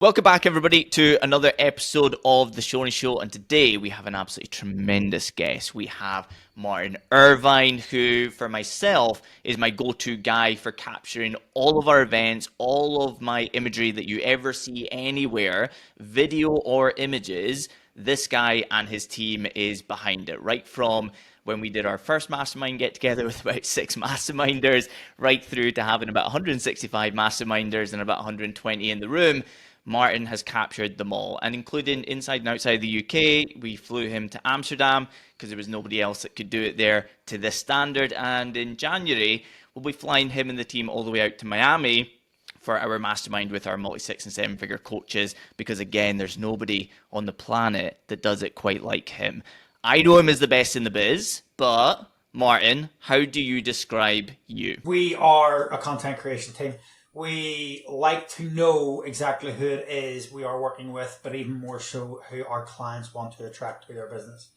Welcome back, everybody, to another episode of The Shoney Show. And today we have an absolutely tremendous guest. We have Martin Irvine, who, for myself, is my go-to guy for capturing all of our events, all of my imagery that you ever see anywhere, video or images. This guy and his team is behind it, right from when we did our first mastermind get together with about 6 masterminders, right through to having about 165 masterminders and about 120 in the room. Martin has captured them all, and including inside and outside the UK. We flew him to Amsterdam because there was nobody else that could do it there to this standard. And in January, we'll be flying him and the team all the way out to Miami for our mastermind with our multi-6 and 7-figure coaches, because again, there's nobody on the planet that does it quite like him. I know him as the best in the biz, but Martin, how do you describe you? We are a content creation team. We like to know exactly who it is we are working with, but even more so who our clients want to attract to their business.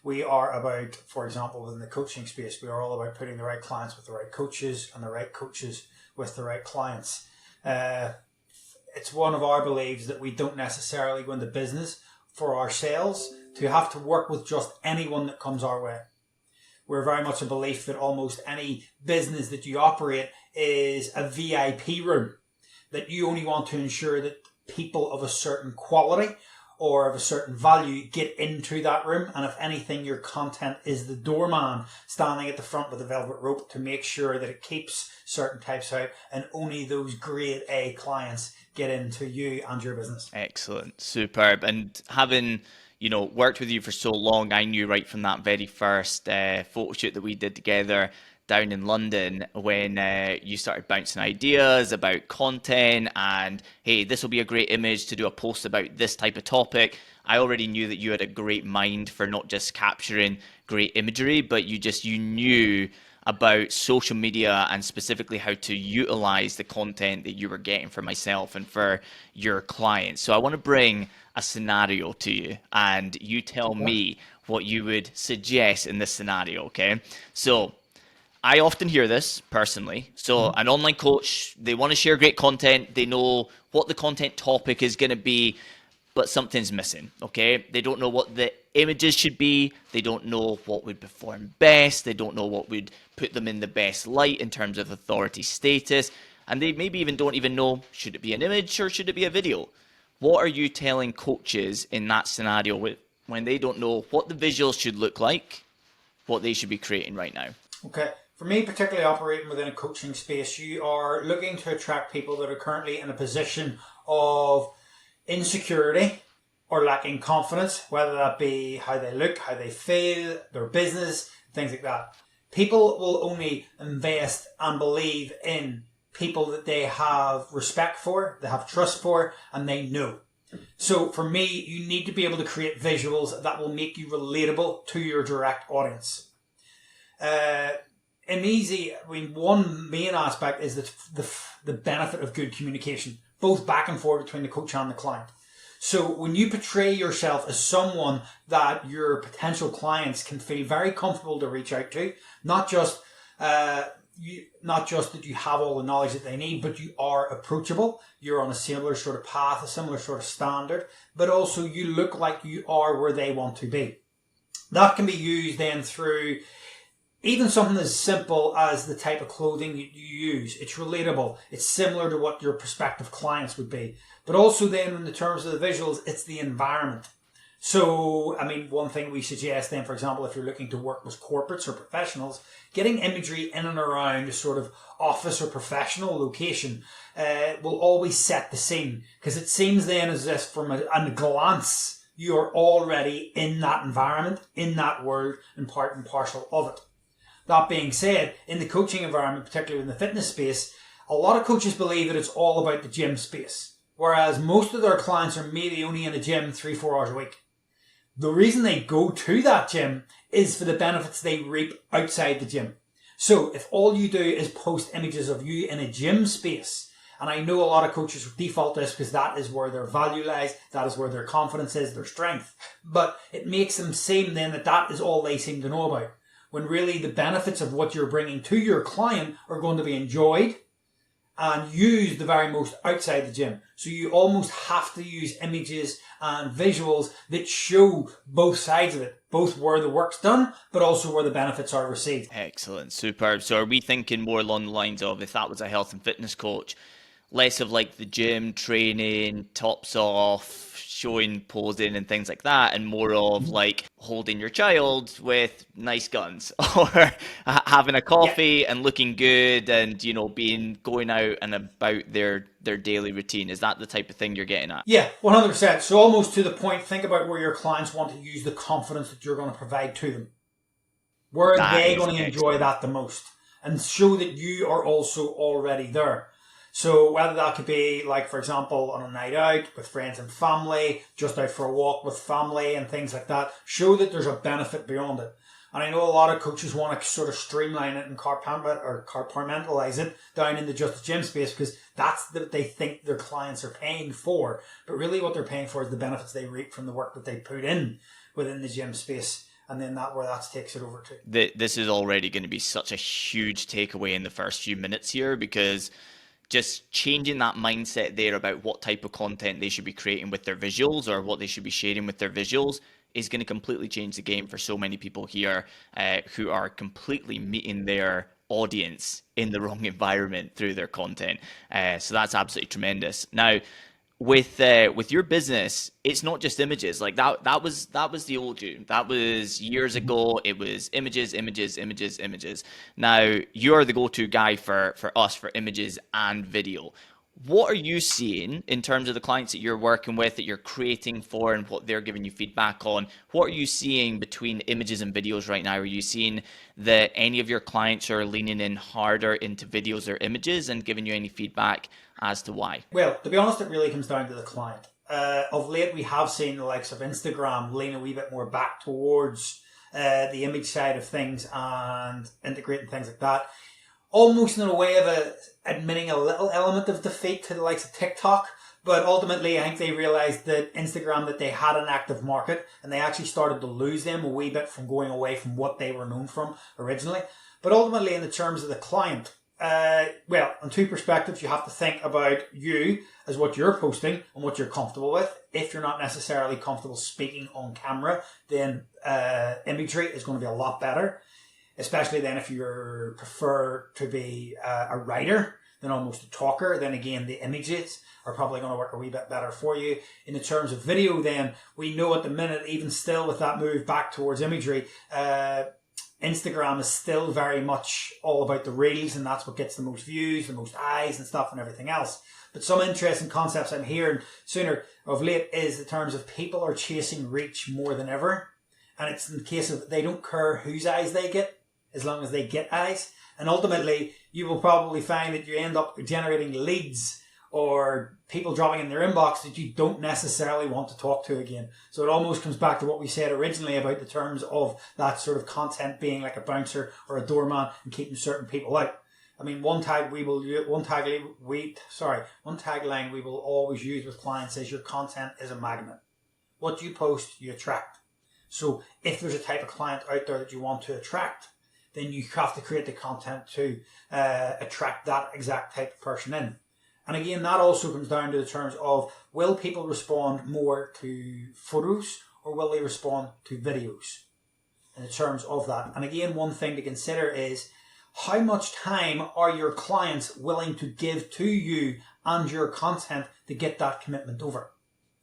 We are about, for example, within the coaching space, we are all about putting the right clients with the right coaches and the right coaches with the right clients. It's one of our beliefs that we don't necessarily go into business for ourselves to have to work with just anyone that comes our way. We're very much a belief that almost any business that you operate is a VIP room, that you only want to ensure that people of a certain quality or of a certain value get into that room. And if anything, your content is the doorman standing at the front with a velvet rope to make sure that it keeps certain types out and only those grade A clients get into you and your business. Excellent. Superb. And having worked with you for so long, I knew right from that very first photo shoot that we did together down in London when you started bouncing ideas about content and, hey, this will be a great image to do a post about this type of topic. I already knew that you had a great mind for not just capturing great imagery, but you knew about social media and specifically how to utilize the content that you were getting for myself and for your clients. So I want to bring a scenario to you and you tell me what you would suggest in this scenario, okay? So I often hear this personally. So an online coach, they want to share great content. They know what the content topic is going to be, but something's missing, okay? They don't know what the images should be. They don't know what would perform best. They don't know what would put them in the best light in terms of authority status. And they maybe even don't even know, should it be an image or should it be a video? What are you telling coaches in that scenario when they don't know what the visuals should look like, what they should be creating right now? Okay. For me, particularly operating within a coaching space, you are looking to attract people that are currently in a position of insecurity or lacking confidence, whether that be how they look, how they feel, their business, things like that. People will only invest and believe in people that they have respect for, they have trust for, and they know. So for me, you need to be able to create visuals that will make you relatable to your direct audience. One main aspect is the benefit of good communication, both back and forth between the coach and the client. So when you portray yourself as someone that your potential clients can feel very comfortable to reach out to, not just that you have all the knowledge that they need, but you are approachable, you're on a similar sort of path, a similar sort of standard, but also you look like you are where they want to be. That can be used then through even something as simple as the type of clothing you use. It's relatable. It's similar to what your prospective clients would be. But also then in the terms of the visuals, it's the environment. So, one thing we suggest then, for example, if you're looking to work with corporates or professionals, getting imagery in and around a sort of office or professional location will always set the scene. Because it seems then as if from a glance, you're already in that environment, in that world, and part and parcel of it. That being said, in the coaching environment, particularly in the fitness space, a lot of coaches believe that it's all about the gym space, whereas most of their clients are maybe only in a gym 3-4 hours a week. The reason they go to that gym is for the benefits they reap outside the gym. So if all you do is post images of you in a gym space, and I know a lot of coaches default this because that is where their value lies, that is where their confidence is, their strength, but it makes them seem then that is all they seem to know about, when really the benefits of what you're bringing to your client are going to be enjoyed and use the very most outside the gym. So you almost have to use images and visuals that show both sides of it, both where the work's done, but also where the benefits are received. Excellent, superb. So are we thinking more along the lines of, if that was a health and fitness coach, less of like the gym training, tops off, showing posing and things like that, and more of like holding your child with nice guns or having a coffee and looking good and, you know, going out and about their daily routine? Is that the type of thing you're getting at? Yeah, 100%. So almost to the point, think about where your clients want to use the confidence that you're going to provide to them. Where are they going to enjoy that the most? And show that you are also already there. So whether that could be, like, for example, on a night out with friends and family, just out for a walk with family and things like that, show that there's a benefit beyond it. And I know a lot of coaches want to sort of streamline it and compartmentalize it down into just the gym space because that's what they think their clients are paying for. But really what they're paying for is the benefits they reap from the work that they put in within the gym space. And then that takes it over to. This is already going to be such a huge takeaway in the first few minutes here, because just changing that mindset there about what type of content they should be creating with their visuals or what they should be sharing with their visuals is going to completely change the game for so many people here who are completely meeting their audience in the wrong environment through their content. So that's absolutely tremendous. Now, with your business, it's not just images. Like that was the old you. That was years ago. It was images, images, images, images. Now you're the go-to guy for us for images and video. What are you seeing in terms of the clients that you're working with, that you're creating for, and what they're giving you feedback on? What are you seeing between images and videos right now? Are you seeing that any of your clients are leaning in harder into videos or images, and giving you any feedback as to why? Well, to be honest, it really comes down to the client. Of late, we have seen the likes of Instagram lean a wee bit more back towards the image side of things and integrating things like that. Almost in a way of admitting a little element of defeat to the likes of TikTok. But ultimately, I think they realized that Instagram, that they had an active market, and they actually started to lose them a wee bit from going away from what they were known from originally. But ultimately, in the terms of the client, well, on two perspectives, you have to think about you as what you're posting and what you're comfortable with. If you're not necessarily comfortable speaking on camera, then imagery is going to be a lot better. Especially then if you prefer to be a writer than almost a talker, then again, the images are probably going to work a wee bit better for you. In the terms of video, then, we know at the minute, even still with that move back towards imagery, Instagram is still very much all about the reels, and that's what gets the most views, the most eyes and stuff and everything else. But some interesting concepts I'm hearing sooner of late is the terms of people are chasing reach more than ever. And it's in the case of they don't care whose eyes they get, as long as they get eyes. And ultimately, you will probably find that you end up generating leads or people dropping in their inbox that you don't necessarily want to talk to again. So it almost comes back to what we said originally about the terms of that sort of content being like a bouncer or a doorman and keeping certain people out. I mean, one tagline we will always use with clients is your content is a magnet. What you post, you attract. So if there's a type of client out there that you want to attract, then you have to create the content to attract that exact type of person in. And again, that also comes down to the terms of, will people respond more to photos or will they respond to videos in the terms of that? And again, one thing to consider is how much time are your clients willing to give to you and your content to get that commitment over?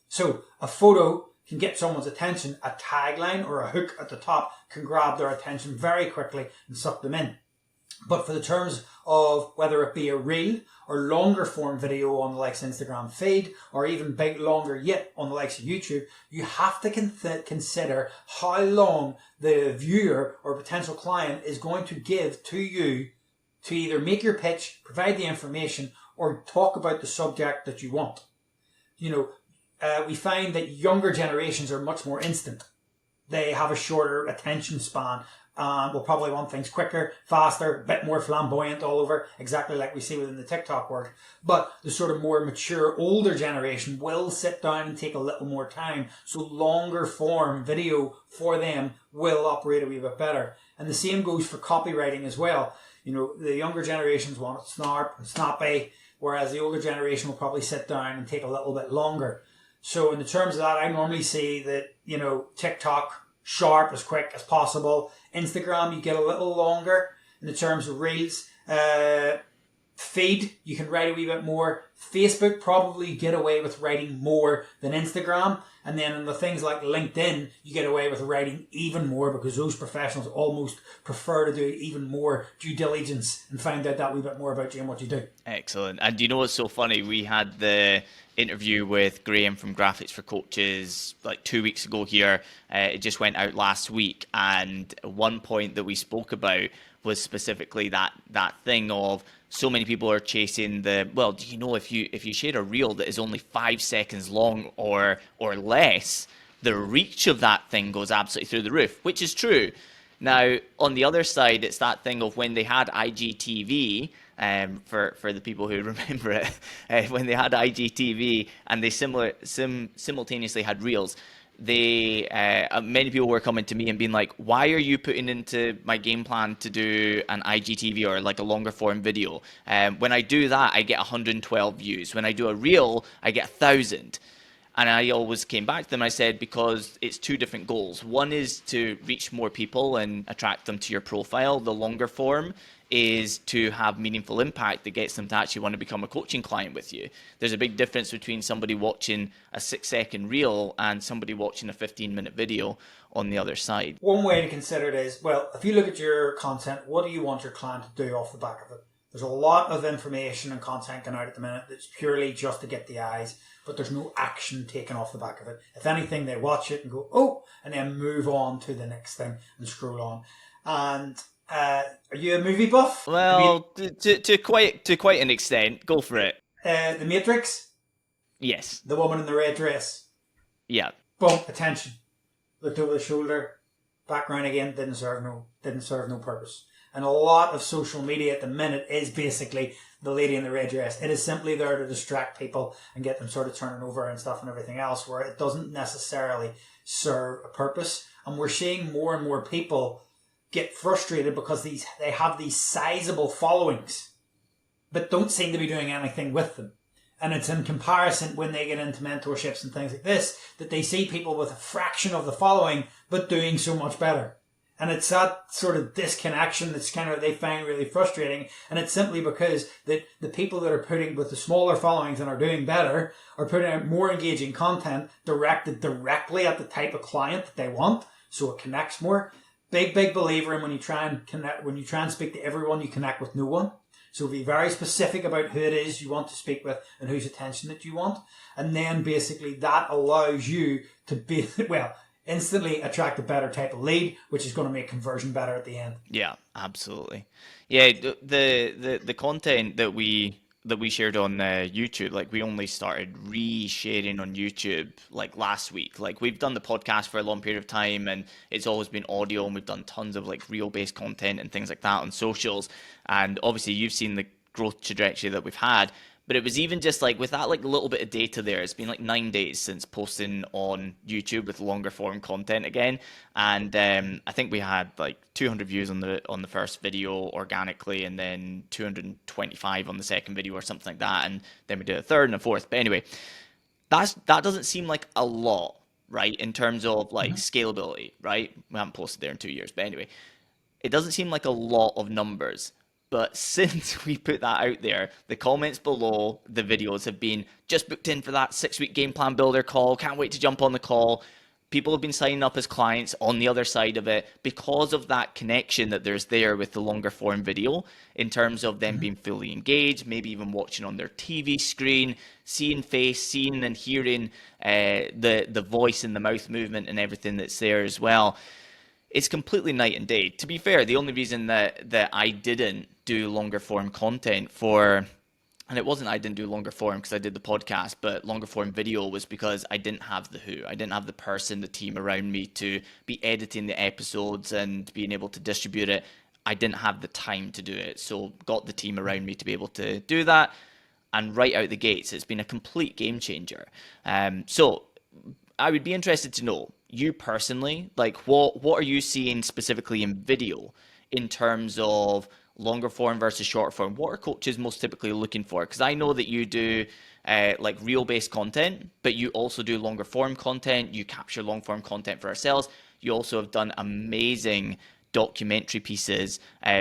So a photo can get someone's attention. A tagline or a hook at the top can grab their attention very quickly and suck them in. But for the terms of whether it be a reel or longer form video on the likes of Instagram feed, or even longer yet on the likes of YouTube, you have to consider how long the viewer or potential client is going to give to you to either make your pitch, provide the information, or talk about the subject that you want. You know, we find that younger generations are much more instant. They have a shorter attention span and will probably want things quicker, faster, a bit more flamboyant all over, exactly like we see within the TikTok world. But the sort of more mature, older generation will sit down and take a little more time. So longer form video for them will operate a wee bit better. And the same goes for copywriting as well. You know, the younger generations want it snarp and snappy. whereas the older generation will probably sit down and take a little bit longer. So in the terms of that, I normally see that, TikTok, sharp, as quick as possible. Instagram, you get a little longer in the terms of reels. Feed, you can write a wee bit more. Facebook, probably get away with writing more than Instagram. And then in the things like LinkedIn, you get away with writing even more because those professionals almost prefer to do even more due diligence and find out that wee bit more about you and what you do. Excellent. And you know what's so funny? We had the interview with Graham from Graphics for Coaches like 2 weeks ago here. It just went out last week. And one point that we spoke about was specifically that thing of so many people are chasing the, well, do you know if you share a reel that is only 5 seconds long or less, the reach of that thing goes absolutely through the roof, which is true. Now, on the other side, it's that thing of when they had IGTV, for the people who remember it, when they had IGTV and they simultaneously had reels, they many people were coming to me and being like, why are you putting into my game plan to do an IGTV or like a longer form video? When I do that, I get 112 views. When I do a reel, I get 1,000. And I always came back to them. I said, because it's two different goals. One is to reach more people and attract them to your profile. The longer form is to have meaningful impact that gets them to actually want to become a coaching client with you. There's a big difference between somebody watching a 6-second reel and somebody watching a 15-minute video on the other side. One way to consider it is, well, if you look at your content, what do you want your client to do off the back of it? There's a lot of information and content going out at the minute that's purely just to get the eyes, but there's no action taken off the back of it. If anything, they watch it and go, oh, and then move on to the next thing and scroll on. And are you a movie buff? Well, to quite an extent. Go for it. The Matrix? Yes. The woman in the red dress? Yeah. Boom, attention. Looked over the shoulder, background again, didn't serve no purpose. And a lot of social media at the minute is basically the lady in the red dress. It is simply there to distract people and get them sort of turning over and stuff and everything else, where it doesn't necessarily serve a purpose. And we're seeing more and more people get frustrated because they have these sizable followings, but don't seem to be doing anything with them. And it's in comparison when they get into mentorships and things like this, that they see people with a fraction of the following, but doing so much better. And it's that sort of disconnection that's kind of, they find really frustrating. And it's simply because that the people that are putting with the smaller followings and are doing better are putting out more engaging content directed directly at the type of client that they want. So it connects more. Big believer in when you try and speak to everyone, you connect with no one. So be very specific about who it is you want to speak with and whose attention that you want. And then basically that allows you to be, instantly attract a better type of lead, which is going to make conversion better at the end. Yeah, absolutely. Yeah, the content that we shared on YouTube, like we only started re-sharing on YouTube like last week. Like we've done the podcast for a long period of time and it's always been audio, and we've done tons of like reel-based content and things like that on socials. And obviously you've seen the growth trajectory that we've had. But it was even just like with that like little bit of data there, it's been like 9 days since posting on YouTube with longer form content again. And I think we had like 200 views on the first video organically, and then 225 on the second video or something like that. And then we did a third and a fourth. But anyway, that doesn't seem like a lot, right? In terms of like scalability, right? We haven't posted there in 2 years. But anyway, it doesn't seem like a lot of numbers. But since we put that out there, the comments below the videos have been, just booked in for that 6-week game plan builder call, can't wait to jump on the call. People have been signing up as clients on the other side of it because of that connection that there's there with the longer form video, in terms of them being fully engaged, maybe even watching on their TV screen, seeing face, seeing and hearing the voice and the mouth movement and everything that's there as well. It's completely night and day. To be fair, the only reason that I didn't do longer form content and it wasn't I didn't do longer form because I did the podcast, but longer form video was because I didn't have the who. I didn't have the person, the team around me to be editing the episodes and being able to distribute it. I didn't have the time to do it. So got the team around me to be able to do that. And right out the gates, it's been a complete game changer. So I would be interested to know, you personally, like what are you seeing specifically in video in terms of longer form versus short form? What are coaches most typically looking for? Because I know that you do like reel-based content, but you also do longer form content. You capture long form content for ourselves. You also have done amazing documentary pieces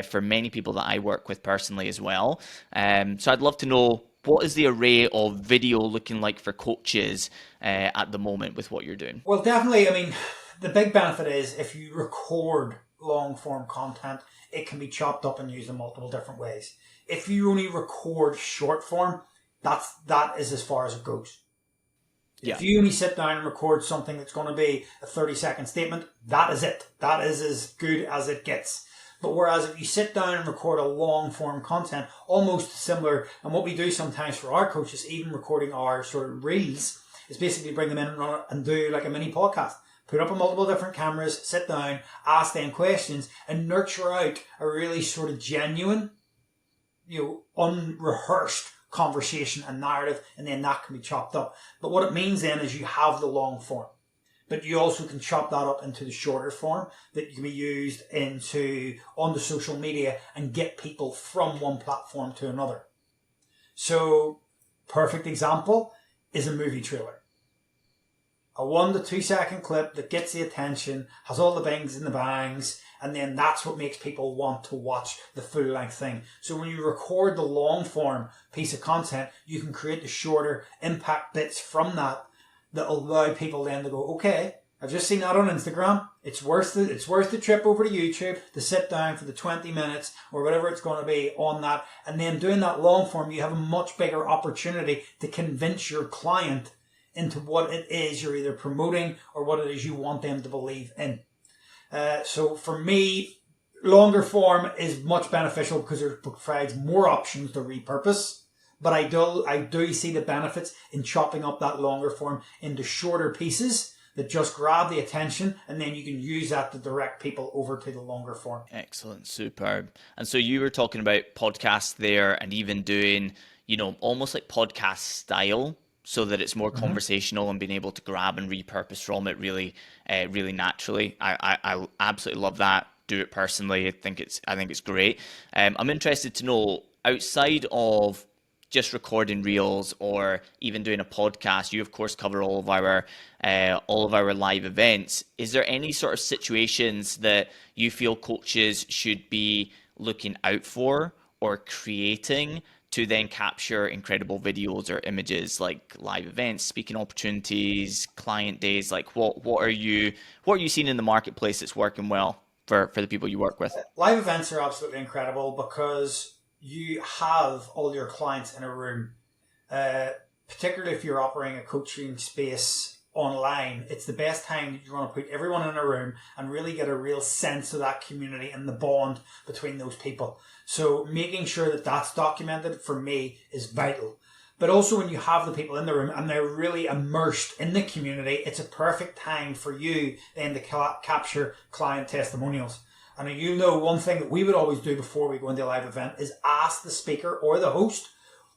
for many people that I work with personally as well. So I'd love to know, what is the array of video looking like for coaches at the moment with what you're doing? Well, definitely. I mean, the big benefit is if you record long form content, it can be chopped up and used in multiple different ways. If you only record short form, that is as far as it goes. Yeah. If you only sit down and record something that's going to be a 30-second statement, that is it. That is as good as it gets. But whereas if you sit down and record a long form content, almost similar, and what we do sometimes for our coaches, even recording our sort of reels, is basically bring them in and do like a mini podcast. Put up on multiple different cameras, sit down, ask them questions, and nurture out a really sort of genuine, unrehearsed conversation and narrative, and then that can be chopped up. But what it means then is you have the long form, but you also can chop that up into the shorter form that can be used on the social media and get people from one platform to another. So, perfect example is a movie trailer. A 1 to 2 second clip that gets the attention, has all the bangs and the bangs, and then that's what makes people want to watch the full length thing. So when you record the long form piece of content, you can create the shorter impact bits from that allow people then to go, okay, I've just seen that on Instagram. It's worth the trip over to YouTube to sit down for the 20 minutes or whatever it's going to be on that. And then doing that long form, you have a much bigger opportunity to convince your client into what it is you're either promoting or what it is you want them to believe in. So for me, longer form is much beneficial because it provides more options to repurpose. But I do see the benefits in chopping up that longer form into shorter pieces that just grab the attention, and then you can use that to direct people over to the longer form. Excellent, superb. And so you were talking about podcasts there, and even doing, almost like podcast style, so that it's more conversational and being able to grab and repurpose from it really, really naturally. I absolutely love that. Do it personally. I think it's great. I'm interested to know, outside of just recording reels or even doing a podcast, you of course cover all of our live events. Is there any sort of situations that you feel coaches should be looking out for or creating to then capture incredible videos or images, like live events, speaking opportunities, client days? Like what are you seeing in the marketplace that's working well for the people you work with? Live events are absolutely incredible because you have all your clients in a room, particularly if you're operating a coaching space online. It's the best time that you want to put everyone in a room and really get a real sense of that community and the bond between those people. So making sure that that's documented for me is vital. But also when you have the people in the room and they're really immersed in the community, it's a perfect time for you then to capture client testimonials. And one thing that we would always do before we go into a live event is ask the speaker or the host,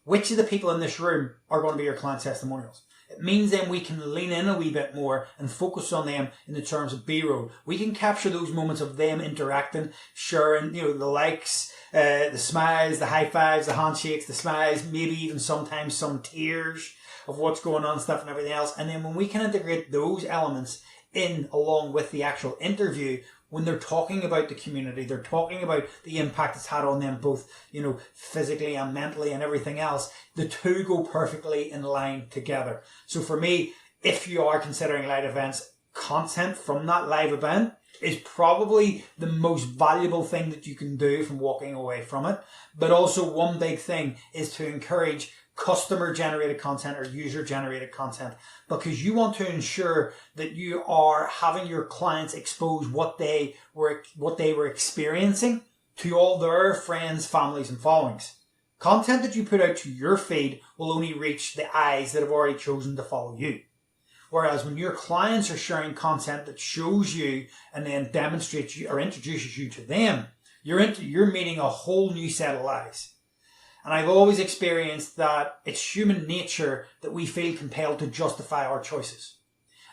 which of the people in this room are going to be your client testimonials. It means then we can lean in a wee bit more and focus on them in the terms of B-roll. We can capture those moments of them interacting, sharing, the likes, the smiles, the high fives, the handshakes, the smiles, maybe even sometimes some tears of what's going on, stuff and everything else. And then when we can integrate those elements in along with the actual interview, when they're talking about the community, they're talking about the impact it's had on them both, physically and mentally and everything else, the two go perfectly in line together. So for me, if you are considering live events, content from that live event is probably the most valuable thing that you can do from walking away from it. But also one big thing is to encourage customer generated content or user generated content, because you want to ensure that you are having your clients expose what they were experiencing to all their friends, families and followings. Content that you put out to your feed will only reach the eyes that have already chosen to follow you. Whereas when your clients are sharing content that shows you and then demonstrates you or introduces you to them, you're meeting a whole new set of eyes. And I've always experienced that it's human nature that we feel compelled to justify our choices.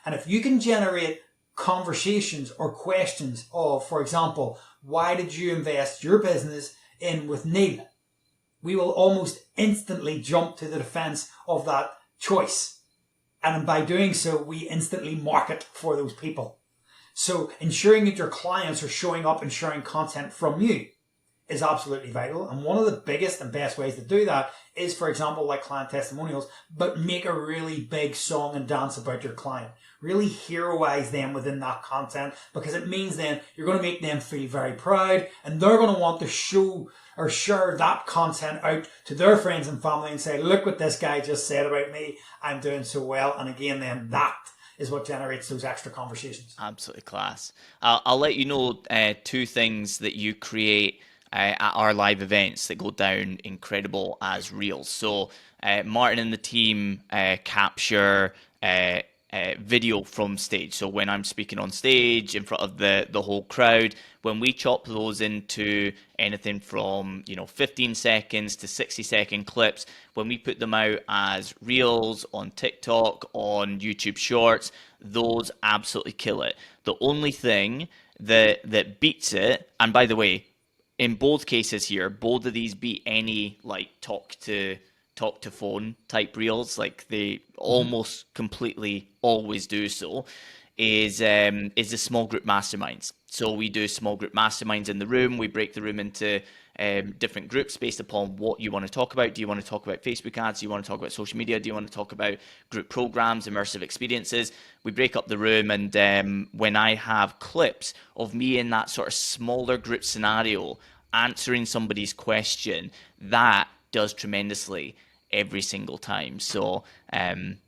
And if you can generate conversations or questions of, for example, why did you invest your business in with Neil, we will almost instantly jump to the defense of that choice. And by doing so, we instantly market for those people. So ensuring that your clients are showing up and sharing content from you is absolutely vital. And one of the biggest and best ways to do that is, for example, like client testimonials, but make a really big song and dance about your client. Really heroize them within that content, because it means then you're going to make them feel very proud, and they're going to want to show or share that content out to their friends and family and say, look what this guy just said about me. I'm doing so well. And again, then that is what generates those extra conversations. Absolutely class. I'll let you know two things that you create at our live events that go down incredible as reels. So Martin and the team capture video from stage. So when I'm speaking on stage in front of the whole crowd, when we chop those into anything from 15 seconds to 60-second clips, when we put them out as reels on TikTok, on YouTube Shorts, those absolutely kill it. The only thing that beats it, and by the way, in both cases here, both of these beat any like talk to phone type reels, like they almost completely always do so, is the small group masterminds. So we do small group masterminds in the room. We break the room into different groups based upon what you want to talk about. Do you want to talk about Facebook ads? Do you want to talk about social media? Do you want to talk about group programs, immersive experiences? We break up the room, and when I have clips of me in that sort of smaller group scenario answering somebody's question, that does tremendously every single time. So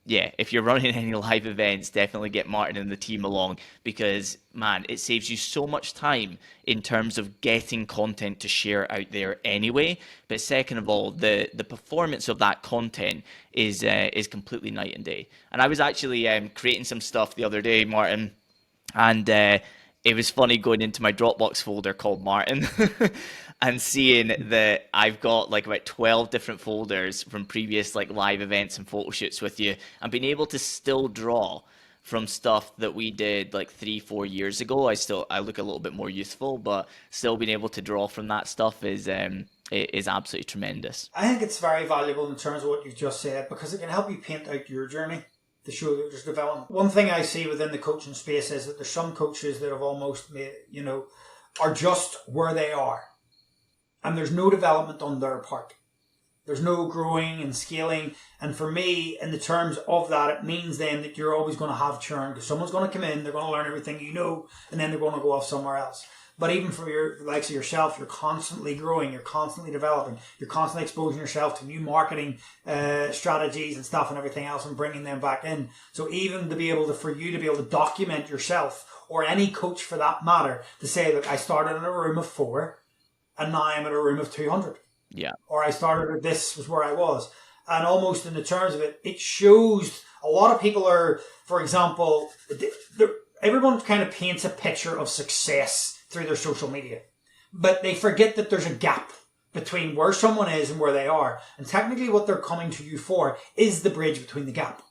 yeah, if you're running any live events, definitely get Martin and the team along, because man, it saves you so much time in terms of getting content to share out there anyway. But second of all, the performance of that content is completely night and day. And I was actually creating some stuff the other day, Martin, and it was funny going into my Dropbox folder called Martin and seeing that I've got like about 12 different folders from previous like live events and photo shoots with you, and being able to still draw from stuff that we did like 3-4 years ago. I look a little bit more youthful, but still being able to draw from that stuff is absolutely tremendous. I think it's very valuable in terms of what you've just said, because it can help you paint out your journey to show that there's development. One thing I see within the coaching space is that there's some coaches that have almost made, are just where they are, and there's no development on their part. There's no growing and scaling. And for me, in the terms of that, it means then that you're always going to have churn, because someone's going to come in, they're going to learn everything you know, and then they're going to go off somewhere else. But even for your likes of yourself, you're constantly growing, you're constantly developing, you're constantly exposing yourself to new marketing strategies and stuff and everything else, and bringing them back in. So even for you to be able to document yourself, or any coach for that matter, to say, look, I started in a room of 4 and now I'm in a room of 200. Yeah. Or I started with this was where I was. And almost in the terms of it, it shows a lot of people are, for example, everyone kind of paints a picture of success through their social media, but they forget that there's a gap between where someone is and where they are. And technically what they're coming to you for is the bridge between the gap.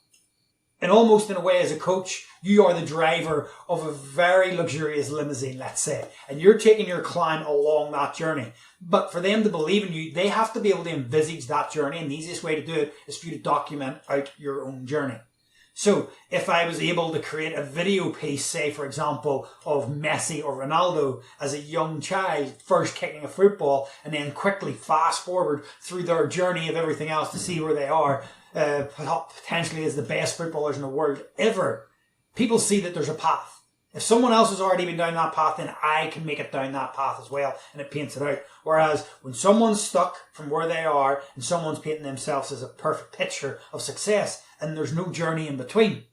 And almost in a way, as a coach, you are the driver of a very luxurious limousine, let's say, and you're taking your client along that journey. But for them to believe in you, they have to be able to envisage that journey. And the easiest way to do it is for you to document out your own journey. So if I was able to create a video piece, say, for example, of Messi or Ronaldo as a young child first kicking a football, and then quickly fast forward through their journey of everything else to see where they are, potentially as the best footballers in the world ever, people see that there's a path. If someone else has already been down that path, then I can make it down that path as well, and it paints it out. Whereas when someone's stuck from where they are and someone's painting themselves as a perfect picture of success, and there's no journey in between,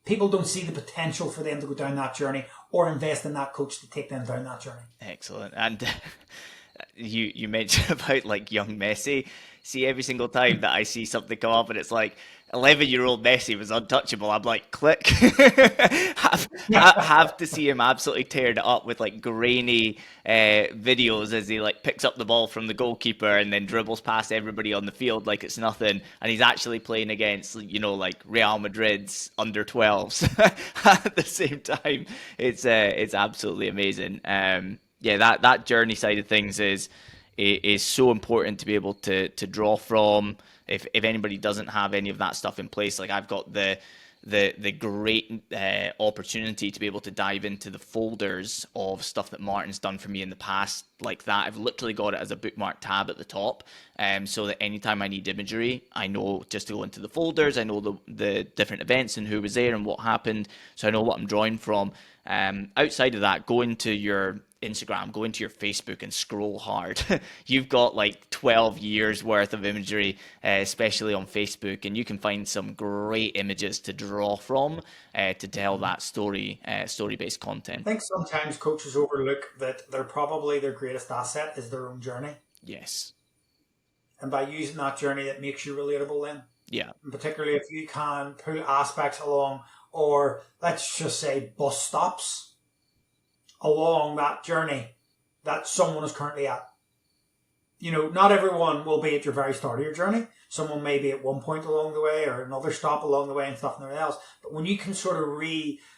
people don't see the potential for them to go down that journey or invest in that coach to take them down that journey. Excellent. And you mentioned about like young Messi. See, every single time that I see something come up and it's like 11-year-old Messi was untouchable, I'm like, click. have to see him absolutely tearing it up with like grainy videos as he like picks up the ball from the goalkeeper and then dribbles past everybody on the field like it's nothing, and he's actually playing against like Real Madrid's under 12s at the same time. It's absolutely amazing. Yeah, that journey side of things is is so important to be able to draw from. If anybody doesn't have any of that stuff in place, like I've got the great opportunity to be able to dive into the folders of stuff that Martin's done for me in the past like that. I've literally got it as a bookmark tab at the top, so that anytime I need imagery, I know just to go into the folders. I know the different events and who was there and what happened, so I know what I'm drawing from. Outside of that, go into your Instagram, go into your Facebook and scroll hard. You've got like 12 years worth of imagery, especially on Facebook, and you can find some great images to draw from to tell that story-based content. I think sometimes coaches overlook that probably their greatest asset is their own journey. Yes. And by using that journey, it makes you relatable then. Yeah. And particularly if you can pull aspects along, or let's just say bus stops along that journey that someone is currently at. You know, not everyone will be at your very start of your journey. Someone may be at one point along the way or another stop along the way and stuff and everything else. But when you can sort of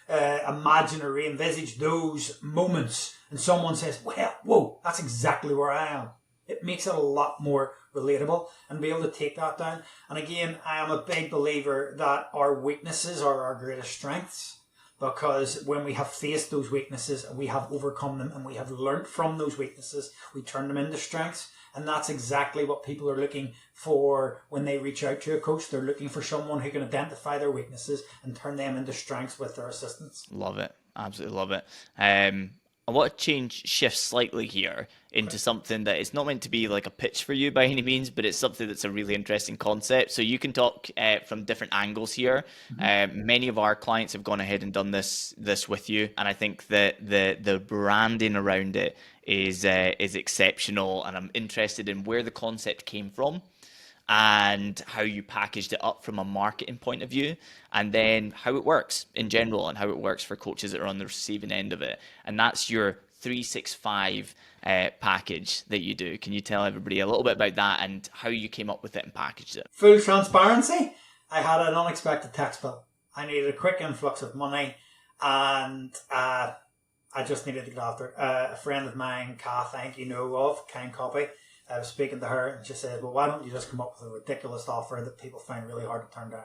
imagine or re-envisage those moments and someone says, well, whoa, that's exactly where I am, it makes it a lot more relatable and be able to take that down. And again, I am a big believer that our weaknesses are our greatest strengths. Because when we have faced those weaknesses and we have overcome them and we have learnt from those weaknesses, we turn them into strengths. And that's exactly what people are looking for when they reach out to a coach. They're looking for someone who can identify their weaknesses and turn them into strengths with their assistance. Love it. Absolutely love it. I want to shift slightly here into something that is not meant to be like a pitch for you by any means, but it's something that's a really interesting concept. So you can talk from different angles here. Many of our clients have gone ahead and done this with you, and I think that the branding around it is exceptional. And I'm interested in where the concept came from, and how you packaged it up from a marketing point of view, and then how it works in general and how it works for coaches that are on the receiving end of it. And that's your 365 package that you do. Can you tell everybody a little bit about that and how you came up with it and packaged it? Full transparency, I had an unexpected tax bill. I needed a quick influx of money, and I just needed to get after it. A friend of mine, Kath, I think you know of, Kind Copy, I was speaking to her and she said, well, why don't you just come up with a ridiculous offer that people find really hard to turn down?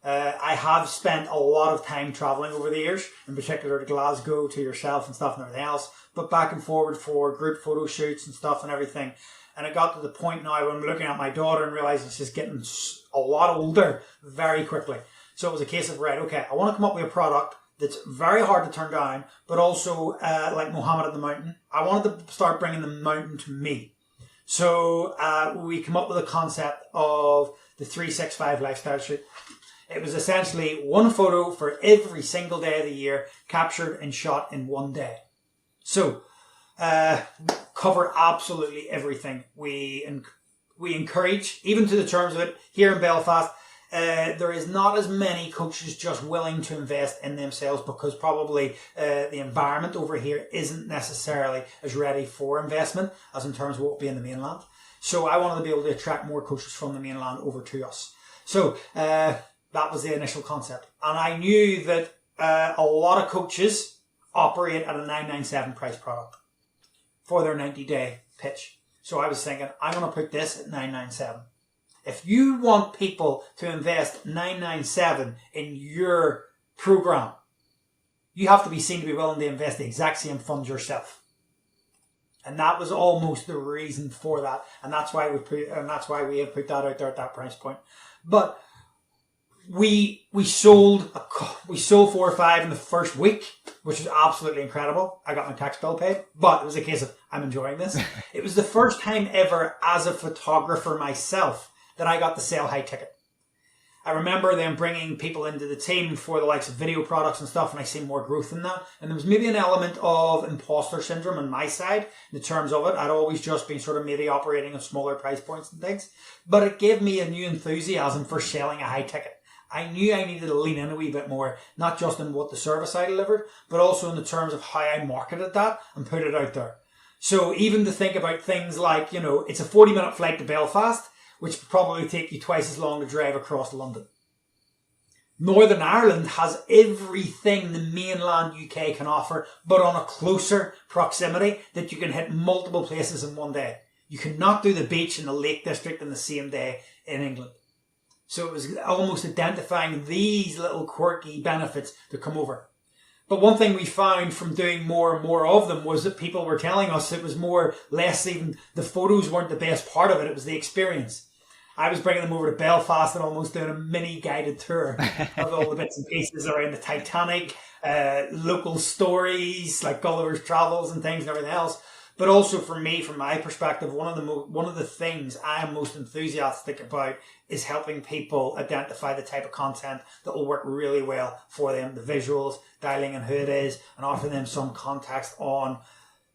I have spent a lot of time travelling over the years, in particular to Glasgow, to yourself and stuff and everything else, but back and forward for group photo shoots and stuff and everything. And it got to the point now when I'm looking at my daughter and realising she's getting a lot older very quickly. So it was a case of, right, okay, I want to come up with a product that's very hard to turn down, but also like Muhammad at the mountain. I wanted to start bringing the mountain to me. So we come up with a concept of the 365 lifestyle shoot. It was essentially one photo for every single day of the year, captured and shot in one day. So cover absolutely everything. We encourage, even to the terms of it, here in Belfast, there is not as many coaches just willing to invest in themselves because probably the environment over here isn't necessarily as ready for investment as in terms of what will be in the mainland. So I wanted to be able to attract more coaches from the mainland over to us. So that was the initial concept. And I knew that a lot of coaches operate at a $997 price product for their 90-day pitch. So I was thinking, I'm going to put this at $997. If you want people to invest $997 in your program, you have to be seen to be willing to invest the exact same funds yourself. And that was almost the reason for that. And that's why we have put that out there at that price point. But we sold 4 or 5 in the first week, which was absolutely incredible. I got my tax bill paid, but it was a case of I'm enjoying this. It was the first time ever as a photographer myself that I got to sell high ticket. I remember them bringing people into the team for the likes of video products and stuff, and I see more growth in that. And there was maybe an element of imposter syndrome on my side in terms of it. I'd always just been sort of maybe operating at smaller price points and things. But it gave me a new enthusiasm for selling a high ticket. I knew I needed to lean in a wee bit more, not just in what the service I delivered, but also in the terms of how I marketed that and put it out there. So even to think about things like, it's a 40-minute flight to Belfast, which would probably take you twice as long to drive across London. Northern Ireland has everything the mainland UK can offer, but on a closer proximity that you can hit multiple places in one day. You cannot do the beach and the Lake District in the same day in England. So it was almost identifying these little quirky benefits to come over. But one thing we found from doing more and more of them was that people were telling us it was less even the photos weren't the best part of it. It was the experience. I was bringing them over to Belfast and almost doing a mini guided tour of all the bits and pieces around the Titanic, local stories like Gulliver's Travels and things and everything else. But also for me, from my perspective, one of the things I am most enthusiastic about is helping people identify the type of content that will work really well for them, the visuals, dialing in who it is, and offering them some context on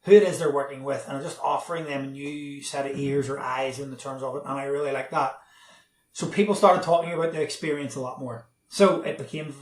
who it is they're working with, and just offering them a new set of ears or eyes in the terms of it, and I really like that. So people started talking about the experience a lot more. So it became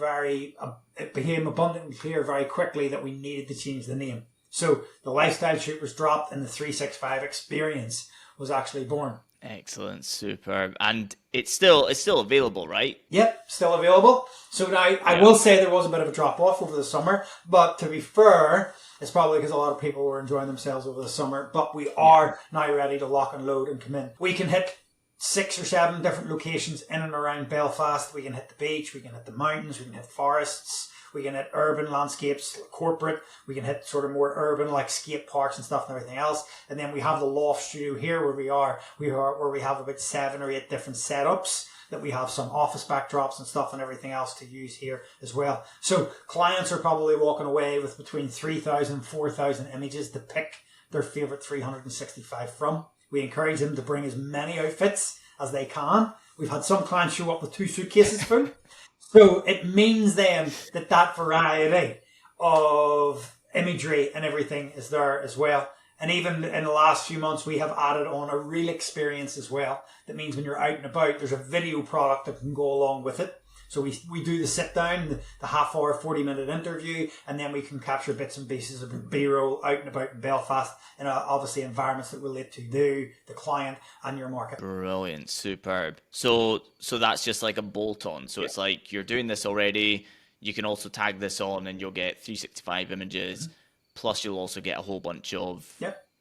abundantly clear very quickly that we needed to change the name. So the lifestyle shoot was dropped and the 365 experience was actually born. Excellent, superb. And it's still available, right? Yep, still available. So now I will say there was a bit of a drop off over the summer, but to be fair, it's probably because a lot of people were enjoying themselves over the summer, but we are now ready to lock and load and come in. We can hit 6 or 7 different locations in and around Belfast. We can hit the beach, we can hit the mountains, we can hit forests, we can hit urban landscapes, corporate. We can hit sort of more urban like skate parks and stuff and everything else. And then we have the loft studio here where we have about 7 or 8 different setups that we have some office backdrops and stuff and everything else to use here as well. So clients are probably walking away with between 3,000 and 4,000 images to pick their favorite 365 from. We encourage them to bring as many outfits as they can. We've had some clients show up with 2 suitcases full. So it means then that variety of imagery and everything is there as well. And even in the last few months, we have added on a real experience as well. That means when you're out and about, there's a video product that can go along with it. So we do the sit down, the half hour, 40-minute interview, and then we can capture bits and pieces of B-roll out and about in Belfast in obviously environments that relate to the client and your market. Brilliant, superb. So that's just like a bolt-on. So it's like you're doing this already. You can also tag this on and you'll get 365 images. Plus you'll also get a whole bunch of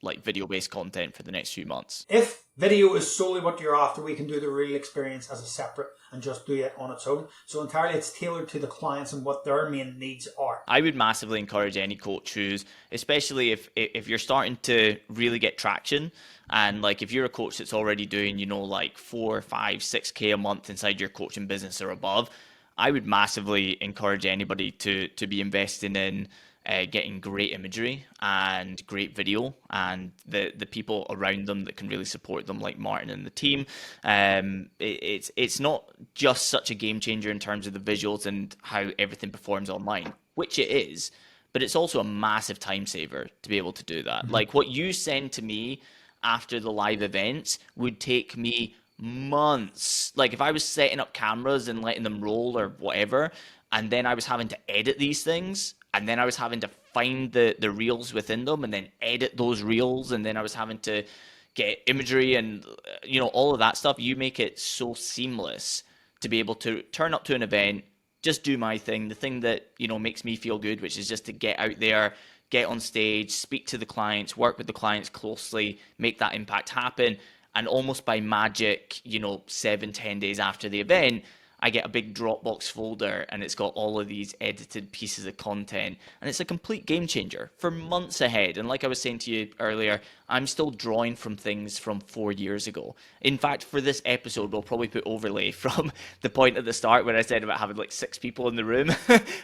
like video-based content for the next few months. If video is solely what you're after, we can do the real experience as a separate and just do it on its own. So entirely it's tailored to the clients and what their main needs are. I would massively encourage any coach who's, especially if you're starting to really get traction, and like if you're a coach that's already doing, like 4, 5, 6K a month inside your coaching business or above, I would massively encourage anybody to be investing in getting great imagery and great video and the people around them that can really support them, like Martin and the team. It's not just such a game changer in terms of the visuals and how everything performs online, which it is, but it's also a massive time saver to be able to do that. Like what you send to me after the live events would take me months. Like if I was setting up cameras and letting them roll or whatever, and then I was having to edit these things, and then I was having to find the reels within them and then edit those reels, and then I was having to get imagery and all of that stuff. You make it so seamless to be able to turn up to an event, just do my thing, the thing that makes me feel good, which is just to get out there, get on stage, speak to the clients, work with the clients closely, make that impact happen. And almost by magic, 7-10 days after the event, I get a big Dropbox folder and it's got all of these edited pieces of content, and it's a complete game changer for months ahead. And like I was saying to you earlier, I'm still drawing from things from 4 years ago. In fact, for this episode, we'll probably put overlay from the point at the start where I said about having like 6 people in the room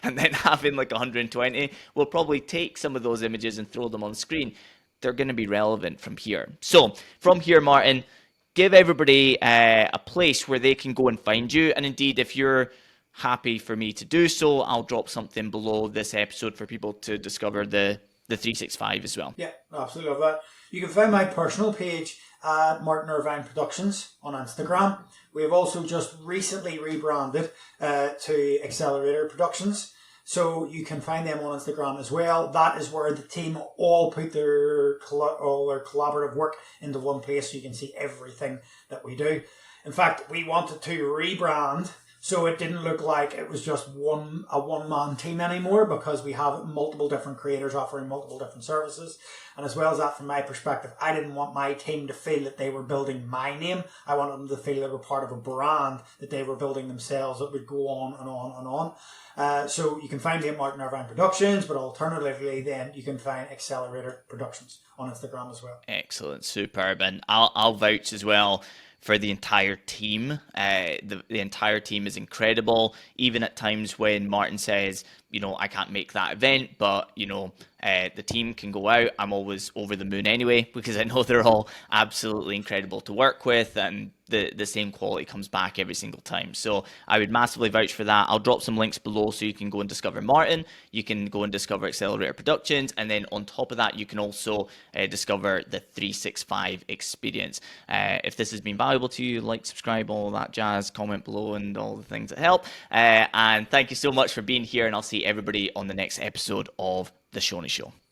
and then having like 120. We'll probably take some of those images and throw them on screen. They're going to be relevant from here. So from here, Martin, give everybody a place where they can go and find you. And indeed, if you're happy for me to do so, I'll drop something below this episode for people to discover the 365 as well. Yeah, absolutely love that. You can find my personal page at Martin Irvine Productions on Instagram. We have also just recently rebranded to Accelerator Productions. So you can find them on Instagram as well. That is where the team all put all their collaborative work into one place, so you can see everything that we do. In fact, we wanted to rebrand So it didn't look like it was just a one-man team anymore, because we have multiple different creators offering multiple different services. And as well as that, from my perspective, I didn't want my team to feel that they were building my name. I wanted them to feel they were part of a brand that they were building themselves, that would go on and on and on. So you can find me at Martin Irvine Productions, but alternatively then you can find Accelerator Productions on Instagram as well. Excellent, superb. And I'll vouch as well for the entire team. The entire team is incredible. Even at times when Martin says, I can't make that event, but, the team can go out, I'm always over the moon anyway, because I know they're all absolutely incredible to work with, and the same quality comes back every single time. So I would massively vouch for that. I'll drop some links below so you can go and discover Martin, you can go and discover Accelerator Productions, and then on top of that, you can also discover the 365 experience. If this has been valuable to you, like, subscribe, all that jazz, comment below, and all the things that help. And thank you so much for being here, and I'll see everybody on the next episode of The Shoney Show.